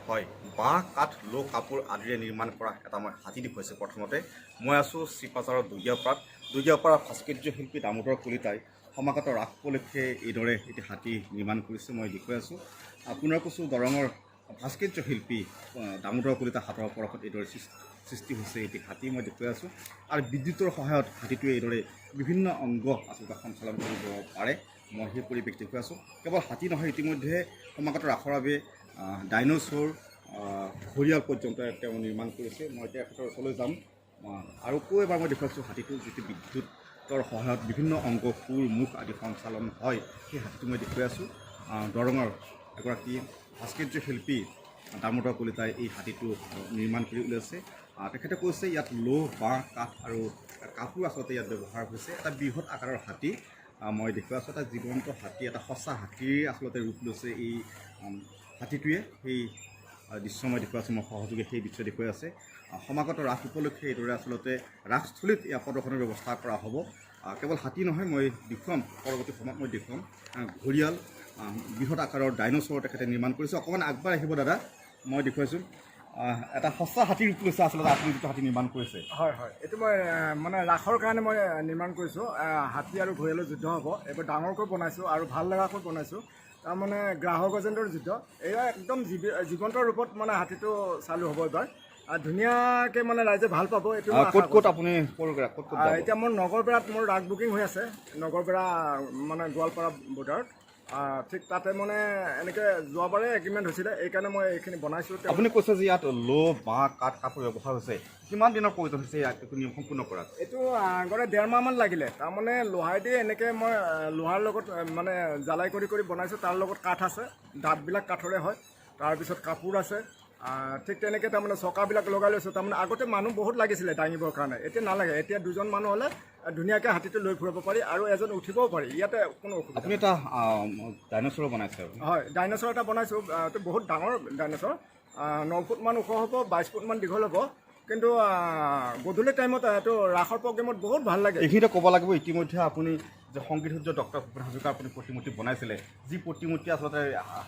হয়, বাঁহ কাঠ লো কাপোৰ আদিৰে নিৰ্মাণ কৰা এটা মই হাতী দেখুৱাইছোঁ। প্ৰথমতে মই আছোঁ চিপাঝাৰৰ দুগিয়াপাৰা ভাস্কৰ্য শিল্পী দামোদৰ কলিতাই সমাগত ৰাস উপলক্ষে এইদৰে এটি হাতী নিৰ্মাণ কৰিছে, মই দেখুৱাই আছোঁ। আপোনাৰ কৈছোঁ দৰঙৰ ভাস্কৰ্য শিল্পী দামোদৰ কলিতাৰ হাতৰ পৰশত এইদৰে সৃষ্টি হৈছে এটি হাতী মই দেখুৱাই আছোঁ। আৰু বিদ্যুতৰ সহায়ত হাতীটোৱে এইদৰে বিভিন্ন অংগ আচলতে সঞ্চালন কৰিব পাৰে, মই সেই পৰিৱেশ দেখুৱাই আছোঁ। কেৱল হাতী নহয়, ইতিমধ্যে সমাগত ৰাসৰ বাবে ডাইন'ছৰ ঘৰিয়াল পৰ্যন্ত তেওঁ নিৰ্মাণ কৰিছে। মই তেখেতৰ ওচৰলৈ যাম আৰু আকৌ এবাৰ মই দেখুৱাইছোঁ হাতীটো যিটো বিদ্যুতৰ সহায়ত বিভিন্ন অংগ সুৰ মুখ আদি সঞ্চালন হয়, সেই হাতীটো মই দেখুৱাই আছোঁ। দৰঙৰ এগৰাকী ভাস্কৰ্য শিল্পী দামোদৰ কলিতাই এই হাতীটো নিৰ্মাণ কৰি উলিয়াইছে। তেখেতে কৈছে ইয়াত লোহ বাঁহ কাঠ আৰু কাপোৰ আচলতে ইয়াত ব্যৱহাৰ হৈছে। এটা বৃহৎ আকাৰৰ হাতী মই দেখুৱাই আছোঁ। এটা জীৱন্ত হাতী, এটা সঁচা হাতীৰ আচলতে ৰূপ লৈছে এই হাতীটোৱে। সেই দৃশ্য মই দেখুৱাই আছোঁ, মই সহযোগে সেই দৃশ্য দেখুৱাই আছে। সমাগত ৰাস উপলক্ষে এইদৰে আচলতে ৰাসস্থলীত ইয়াৰ প্ৰদৰ্শনৰ ব্যৱস্থা কৰা হ'ব। কেৱল হাতী নহয়, মই দেখুৱাম পৰৱৰ্তী সময়ত মই দেখুৱাম ঘৰিয়াল বৃহৎ আকাৰৰ ডাইন'ছৰ তেখেতে নিৰ্মাণ কৰিছে। অকণমান আগবাৰ আহিব দাদা, মই দেখুৱাইছোঁ এটা সঁচা হাতী ৰূপ লৈছে আচলতে আপুনি যিটো হাতী নিৰ্মাণ কৰিছে। হয় হয়, এইটো মই মানে ৰাসৰ কাৰণে মই নিৰ্মাণ কৰিছোঁ। হাতী আৰু ঘৰিয়ালৰ যুদ্ধ হ'ব, এইবাৰ ডাঙৰকৈ বনাইছোঁ আৰু ভাল লগাকৈ বনাইছোঁ। তাৰমানে গ্ৰাহক গজেন্দ্ৰৰ যুদ্ধ, এয়া একদম জীৱন্ত ৰূপত মানে হাতীটো চালু হ'ব এইবাৰ। ধুনীয়াকৈ মানে ৰাইজে ভাল পাব। এইটো ক'ত আপুনি এতিয়া মোৰ নগৰবেৰাত মোৰ ৰাস বুকিং হৈ আছে, নগৰবেৰা মানে গোৱালপাৰা বৰ্ডাৰত। ঠিক তাতে মানে এনেকৈ যোৱাবাৰে এগ্ৰিমেণ্ট হৈছিলে, এইকাৰণে মই এইখিনি বনাইছোঁ। আপুনি কৈছে যে ইয়াত লো বাঁহ কাঠ কাপোৰ ব্যৱহাৰ হৈছে, কিমান দিনৰ প্ৰয়োজন হৈছে এইটো নিয়ম সম্পূৰ্ণ কৰাত? এইটো আগতে 1.5 মাহমান লাগিলে। তাৰমানে লোহাৰেদি এনেকৈ মই লোহাৰ লগত মানে জ্বালাই কৰি বনাইছোঁ। তাৰ লগত কাঠ আছে, দাঁতবিলাক কাঠৰে হয়। তাৰপিছত কাপোৰ আছে, ঠিক তেনেকৈ তাৰমানে চকাবিলাক লগাই লৈছোঁ। তাৰমানে আগতে মানুহ বহুত লাগিছিলে দাঙিবৰ কাৰণে, এতিয়া নালাগে। এতিয়া 2জন মানুহ হ'লে ধুনীয়াকৈ হাতীটো লৈ ফুৰিব পাৰি আৰু এজন উঠিবও পাৰি, ইয়াতে কোনো অসুবিধা। আপুনি এটা ডাইন'ছৰ বনাইছে? হয়, ডাইন'ছৰ এটা বনাইছোঁ। এইটো বহুত ডাঙৰ ডাইন'ছৰ, 9 ফুটমান ওখ হ'ব, 22 ফুটমান দীঘল হ'ব। কিন্তু গধূলি টাইমত এইটো ৰাসৰ প্ৰগ্ৰেমত বহুত ভাল লাগে। এইখিনিতে ক'ব লাগিব, ইতিমধ্যে আপুনি যে সংগীত সূৰ্য ডক্টৰ ভূপেন হাজৰিকাৰ আপুনি প্ৰতিমূৰ্তি বনাইছিলে, যি প্ৰতিমূৰ্তি আচলতে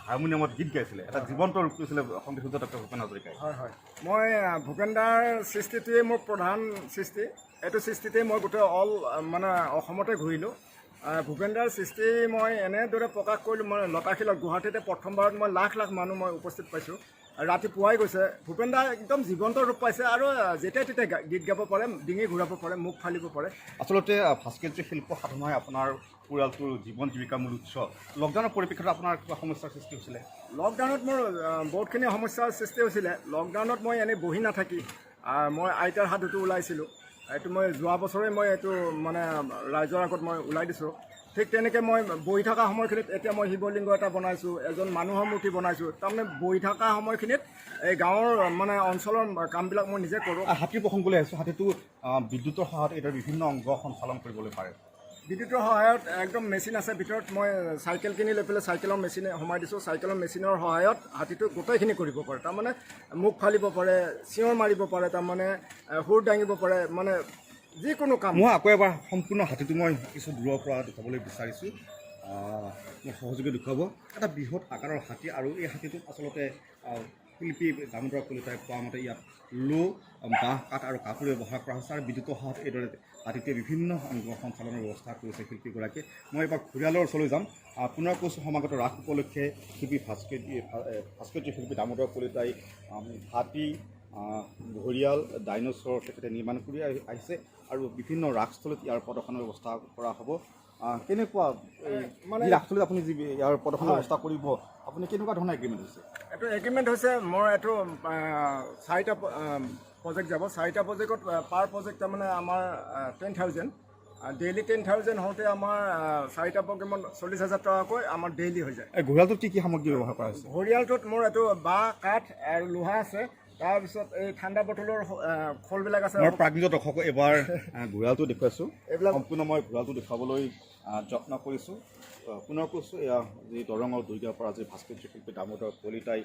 হাৰমনিয়ামত গীত গাইছিলে, এটা জীৱন্ত ৰূপ লৈছিলে সংগীত সূৰ্য ডক্টৰ ভূপেন হাজৰিকাই। হয় হয়, মই ভূপেন দাৰ সৃষ্টিটোৱে মোৰ প্ৰধান সৃষ্টি। এইটো সৃষ্টিতেই মই গোটেই মানে অসমতে ঘূৰিলোঁ। ভূপেন দাৰ সৃষ্টি মই এনেদৰে প্ৰকাশ কৰিলোঁ। মই লতাশিলত গুৱাহাটীতে প্ৰথমবাৰত মই লাখ মানুহ মই উপস্থিত পাইছোঁ। ৰাতিপুৱাই গৈছে, ভূপেন দা একদম জীৱন্ত ৰূপ পাইছে আৰু যেতিয়াই তেতিয়াই গীত গাব পাৰে, ডিঙি ঘূৰাব পাৰে, মুখ ফালিব পাৰে। আচলতে ভাস্কৰ্য শিল্প সাধনাই আপোনাৰ পৰিয়ালটোৰ জীৱন জীৱিকাৰ মূল উৎস। লকডাউনৰ পৰিপ্ৰেক্ষিতত আপোনাৰ কিবা সমস্যাৰ সৃষ্টি হৈছিলে? লকডাউনত মোৰ বহুতখিনি সমস্যাৰ সৃষ্টি হৈছিলে। লকডাউনত মই এনেই বহি নাথাকি মই আইতাৰ সাধুটো ওলাইছিলোঁ। এইটো মই যোৱা বছৰে মই এইটো মানে ৰাইজৰ আগত মই ওলাই দিছোঁ। ঠিক তেনেকৈ মই বহি থকা সময়খিনিত এতিয়া মই শিৱলিংগ এটা বনাইছোঁ, এজন মানুহৰ মূৰ্তি বনাইছোঁ। তাৰমানে বহি থকা সময়খিনিত এই গাঁৱৰ মানে অঞ্চলৰ কামবিলাক মই নিজে কৰোঁ। হাতীৰ প্ৰসংগলৈ আহিছোঁ, হাতীটো বিদ্যুতৰ সহায়ত এইদৰে বিভিন্ন অংগ সঞ্চালন কৰিবলৈ পাৰে। বিদ্যুতৰ সহায়ত একদম মেচিন আছে ভিতৰত। মই চাইকেল কিনি লৈ পেলাই চাইকেলৰ মেচিন সোমাই দিছোঁ। চাইকেলৰ মেচিনৰ সহায়ত হাতীটো গোটেইখিনি কৰিব পাৰে। তাৰমানে মুখ ফালিব পাৰে, চিঞৰ মাৰিব পাৰে, তাৰমানে সুৰ দাঙিব পাৰে, মানে যিকোনো কাম। মই আকৌ এবাৰ সম্পূৰ্ণ হাতীটো মই কিছু দূৰৰ পৰা দেখুৱাবলৈ বিচাৰিছোঁ, মই সহযোগে দেখুৱাব। এটা বৃহৎ আকাৰৰ হাতী আৰু এই হাতীটোত আচলতে শিল্পী দামোদৰ কলিতাই কোৱা মতে ইয়াত লো বাঁহ কাঠ আৰু কাপোৰ ব্যৱহাৰ কৰা হৈছে আৰু বিদ্যুতৰ সহায়ত এইদৰে হাতীটোৱে বিভিন্ন অংগ সঞ্চালনৰ ব্যৱস্থা কৰিছে শিল্পীগৰাকীয়ে। মই এবাৰ ঘৰিয়ালৰ ওচৰলৈ যাম। পুনৰ কৈছোঁ সমাগত ৰাস উপলক্ষে শিল্পী ভাস্কৰ্য শিল্পী দামোদৰ কলিতাই হাতী ঘৰিয়াল ডাইন'ছৰ তেখেতে নিৰ্মাণ কৰি আহিছে আৰু বিভিন্ন ৰাসস্থলীত ইয়াৰ প্ৰদৰ্শনৰ ব্যৱস্থা কৰা হ'ব। কেনেকুৱা মানে ৰাসস্থলীত আপুনি যি ইয়াৰ প্ৰদৰ্শনৰ ব্যৱস্থা কৰিব, আপুনি কেনেকুৱা ধৰণৰ এগ্ৰিমেণ্ট হৈছে? এইটো এগ্ৰিমেণ্ট হৈছে মোৰ এইটো 4টা প্ৰজেক্ট যাব। 4টা প্ৰজেক্টত পাৰ প্ৰজেক্ট তাৰমানে আমাৰ 10,000 ডেইলি 10,000 হওঁতে আমাৰ 4টা প্ৰগ্ৰেমত 40,000 টকাকৈ আমাৰ ডেইলি হৈ যায়। এই ঘৰিয়ালটোত কি সামগ্ৰী ব্যৱহাৰ কৰা হৈছে? ঘৰিয়ালটোত মোৰ এইটো বাঁহ কাঠ আৰু লোহা আছে। তাৰপিছত এই ঠাণ্ডা বটলৰ খোলবিলাক আছে। মই প্ৰাকৃত দৰ্শকক এবাৰ ঘৰিয়ালটো দেখুৱাইছোঁ, এইবিলাক সম্পূৰ্ণ মই ঘৰিয়ালটো দেখুৱাবলৈ যত্ন কৰিছোঁ। পুনৰ কৈছোঁ, এয়া যি দৰঙৰ দুৰ্গাৰ পৰা যি ভাস্কৰ্য শিল্পী দামোদৰ কলিতাই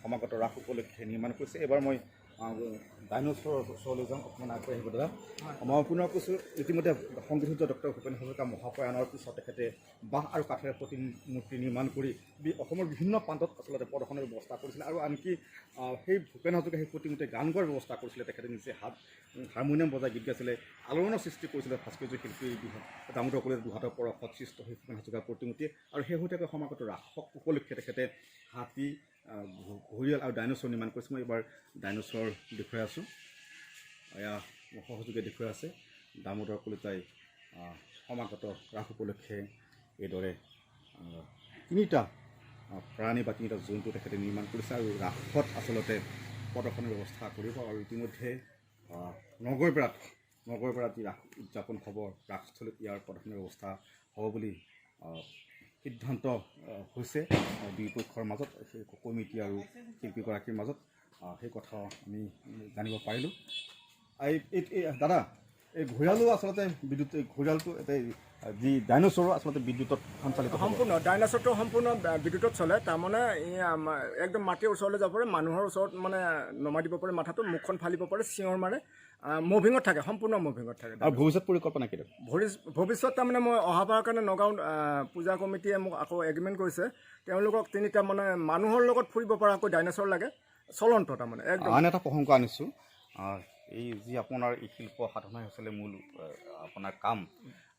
সমাগত ৰাস উপলক্ষে নিৰ্মাণ কৰিছে। এইবাৰ মই ডাইন'ছৰৰ ওচৰলৈ যাওঁ অকণমান আগবাঢ়িব দাদা। মই পুনৰ কৈছোঁ ইতিমধ্যে সংগীত সূৰ্য ডক্টৰ ভূপেন হাজৰিকা মহাপ্ৰয়াণৰ পিছত তেখেতে বাঁহ আৰু কাঠেৰে প্ৰতিমূৰ্তি নিৰ্মাণ কৰি অসমৰ বিভিন্ন প্ৰান্তত আচলতে প্ৰদৰ্শনৰ ব্যৱস্থা কৰিছিলে আৰু আনকি সেই ভূপেন হাজৰিকা সেই প্ৰতিমূৰ্তি গান গোৱাৰ ব্যৱস্থা কৰিছিলে। তেখেতে নিজে হাৰমনিয়াম বজাই গীত গাইছিলে, আলোড়নৰ সৃষ্টি কৰিছিলে ভাস্কৰ্য শিল্পী দামোদৰ কলিতা দুহাতৰ পৰশত সৃষ্ট সেই ভূপেন হাজৰিকাৰ প্ৰতিমূৰ্তি। আৰু শেহতীয়াকৈ সমাগত ৰাসক উপলক্ষে তেখেতে হাতী, ঘঁৰিয়াল আৰু ডাইন'ছৰ নিৰ্মাণ কৰিছে। মই এইবাৰ ডাইন'ছৰ দেখুৱাই আছোঁ, এয়া সহযোগে দেখুৱাই আছে। দামোদৰ কলিতাই সমাগত ৰাস উপলক্ষে এইদৰে তিনিটা প্ৰাণী বা তিনিটা জন্তু তেখেতে নিৰ্মাণ কৰিছে আৰু ৰাসত আচলতে প্ৰদৰ্শনৰ ব্যৱস্থা কৰিব। আৰু ইতিমধ্যে নগৰপেৰাত যি ৰাস উদযাপন হ'ব, ৰাসস্থলীত ইয়াৰ প্ৰদৰ্শনৰ ব্যৱস্থা হ'ব বুলি সিদ্ধান্ত হৈছে দুই পক্ষৰ মাজত, সেই কমিটি আৰু শিল্পীগৰাকীৰ মাজত। সেই কথা আমি জানিব পাৰিলোঁ। দাদা, এই ঘঁৰিয়ালো আচলতে বিদ্যুৎ, ঘঁৰিয়ালটো যি ডাইন'ছৰো আচলতে বিদ্যুতত সঞ্চালিত সম্পূৰ্ণ ডাইন'ছৰটো সম্পূৰ্ণ বিদ্যুতত চলে। তাৰমানে একদম মাটিৰ ওচৰলৈ যাব পাৰে, মানুহৰ ওচৰত মানে নমাই দিব পাৰে মাথাটো, মুখখন ফালিব পাৰে, চিঞৰ মাৰে, মুভিঙত থাকে, সম্পূৰ্ণ মুভিঙত থাকে। আৰু ভৱিষ্যত পৰিকল্পনা কি? ভৱিষ্যত তাৰমানে মই অহাবাৰৰ কাৰণে নগাঁও পূজা কমিটিয়ে মোক আকৌ এগ্ৰিমেণ্ট কৰিছে, তেওঁলোকক তিনিটা মানে মানুহৰ লগত ফুৰিব পৰাকৈ ডাইন'ছৰ লাগে, চলন্ত তাৰমানে একদম। আন এটা প্ৰসংগ আনিছোঁ, এই যি আপোনাৰ এই শিল্প সাধনাই হৈছিলে মূল আপোনাৰ কাম,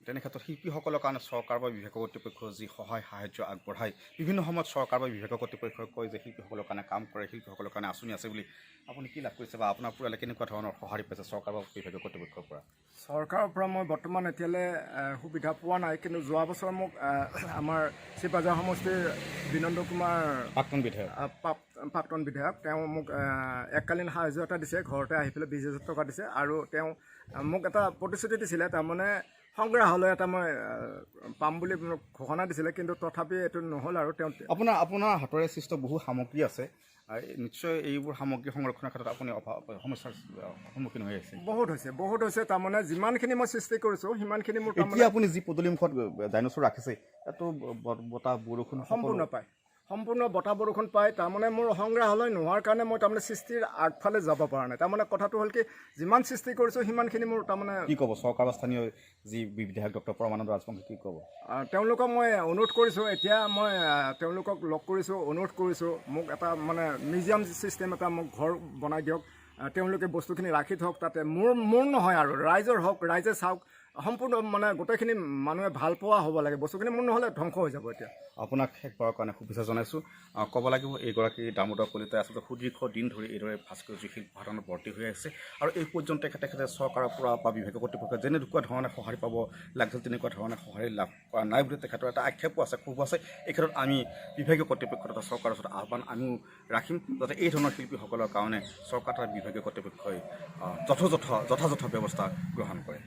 তেনে ক্ষেত্ৰত শিল্পীসকলৰ কাৰণে চৰকাৰ বা বিভাগীয় কৰ্তৃপক্ষ যি সহায় সাহায্য আগবঢ়ায়, বিভিন্ন সময়ত চৰকাৰ বা বিভাগীয় কৰ্তৃপক্ষই কয় যে শিল্পীসকলৰ কাৰণে কাম কৰে, শিল্পীসকলৰ কাৰণে আঁচনি আছে বুলি। আপুনি কি লাভ কৰিছে বা আপোনাৰ পৰিয়ালে কেনেকুৱা ধৰণৰ সঁহাৰি পাইছে চৰকাৰ বা বিভাগীয় কৰ্তৃপক্ষৰ পৰা? চৰকাৰৰ পৰা মই বৰ্তমান এতিয়ালৈ সুবিধা পোৱা নাই, কিন্তু যোৱা বছৰ মোক আমাৰ চিপাঝাৰ সমষ্টিৰ বিনন্দ কুমাৰ প্ৰাক্তন বিধায়ক, তেওঁ মোক এককালীন সাহায্য এটা দিছে, ঘৰতে আহি পেলাই 20,000 টকা দিছে। আৰু তেওঁ মোক এটা প্ৰতিশ্ৰুতি দিছিলে, তাৰমানে সংগ্ৰহালয় এটা মই পাম বুলি ঘোষণা দিছিলে, কিন্তু তথাপি এইটো নহ'ল। আৰু তেওঁ আপোনাৰ হাতৰে সৃষ্ট বহু সামগ্ৰী আছে, নিশ্চয় এইবোৰ সামগ্ৰী সংৰক্ষণৰ ক্ষেত্ৰত আপুনি সমস্যাৰ সন্মুখীন হৈ আছে। বহুত হৈছে তাৰমানে যিমানখিনি মই সৃষ্টি কৰিছোঁ সিমানখিনি মোৰ এতিয়া আপুনি যি পদূলিমুখত ডাইন'ছৰ ৰাখিছে, তাতো বতাহ বৰষুণ সম্পূৰ্ণ বতাহ বৰষুণ পায়। তাৰমানে মোৰ সংগ্ৰহালয় নোহোৱাৰ কাৰণে মই তাৰমানে সৃষ্টিৰ আগফালে যাব পৰা নাই। তাৰমানে কথাটো হ'ল কি, যিমান সৃষ্টি কৰিছোঁ সিমানখিনি মোৰ তাৰমানে কি ক'ব চৰকাৰ বা স্থানীয় যি বিধায়ক ডক্টৰ পৰমানন্দ ৰাজবংশী, কি ক'ব? তেওঁলোকক মই অনুৰোধ কৰিছোঁ, এতিয়া মই তেওঁলোকক লগ কৰিছোঁ, অনুৰোধ কৰিছোঁ, মোক এটা মানে মিউজিয়াম ছিষ্টেম এটা মোক ঘৰ বনাই দিয়ক, তেওঁলোকে বস্তুখিনি ৰাখি থওক তাতে, মোৰ নহয় আৰু ৰাইজৰ হওক, ৰাইজে চাওক, সম্পূৰ্ণ মানে গোটেইখিনি মানুহে ভাল পোৱা হ'ব লাগে, বস্তুখিনি মোৰ নহ'লে ধ্বংস হৈ যাব। এতিয়া আপোনাক শেষবাৰৰ কাৰণে শুভেচ্ছা জনাইছোঁ। ক'ব লাগিব এইগৰাকী দামোদৰ কলিতাই আচলতে সুদীৰ্ঘ দিন ধৰি এইদৰে ভাস্কৰ্য শিল্প সাধনত ভৰ্তি হৈ আছে, আৰু এই পৰ্যন্ত তেখেতে চৰকাৰৰ পৰা বা বিভাগীয় কৰ্তৃপক্ষই যেনেকুৱা ধৰণে সঁহাৰি পাব লাগিছিল তেনেকুৱা ধৰণে সঁহাৰি লাভ কৰা নাই বুলি তেখেতৰ এটা আক্ষেপো আছে, ক্ষোভ আছে। এই ক্ষেত্ৰত আমি বিভাগীয় কৰ্তৃপক্ষ তথা চৰকাৰৰ ওচৰত আহ্বান আমিও ৰাখিম, যাতে এই ধৰণৰ শিল্পীসকলৰ কাৰণে চৰকাৰ তথা বিভাগীয় কৰ্তৃপক্ষই যথাযথ ব্যৱস্থা গ্ৰহণ কৰে।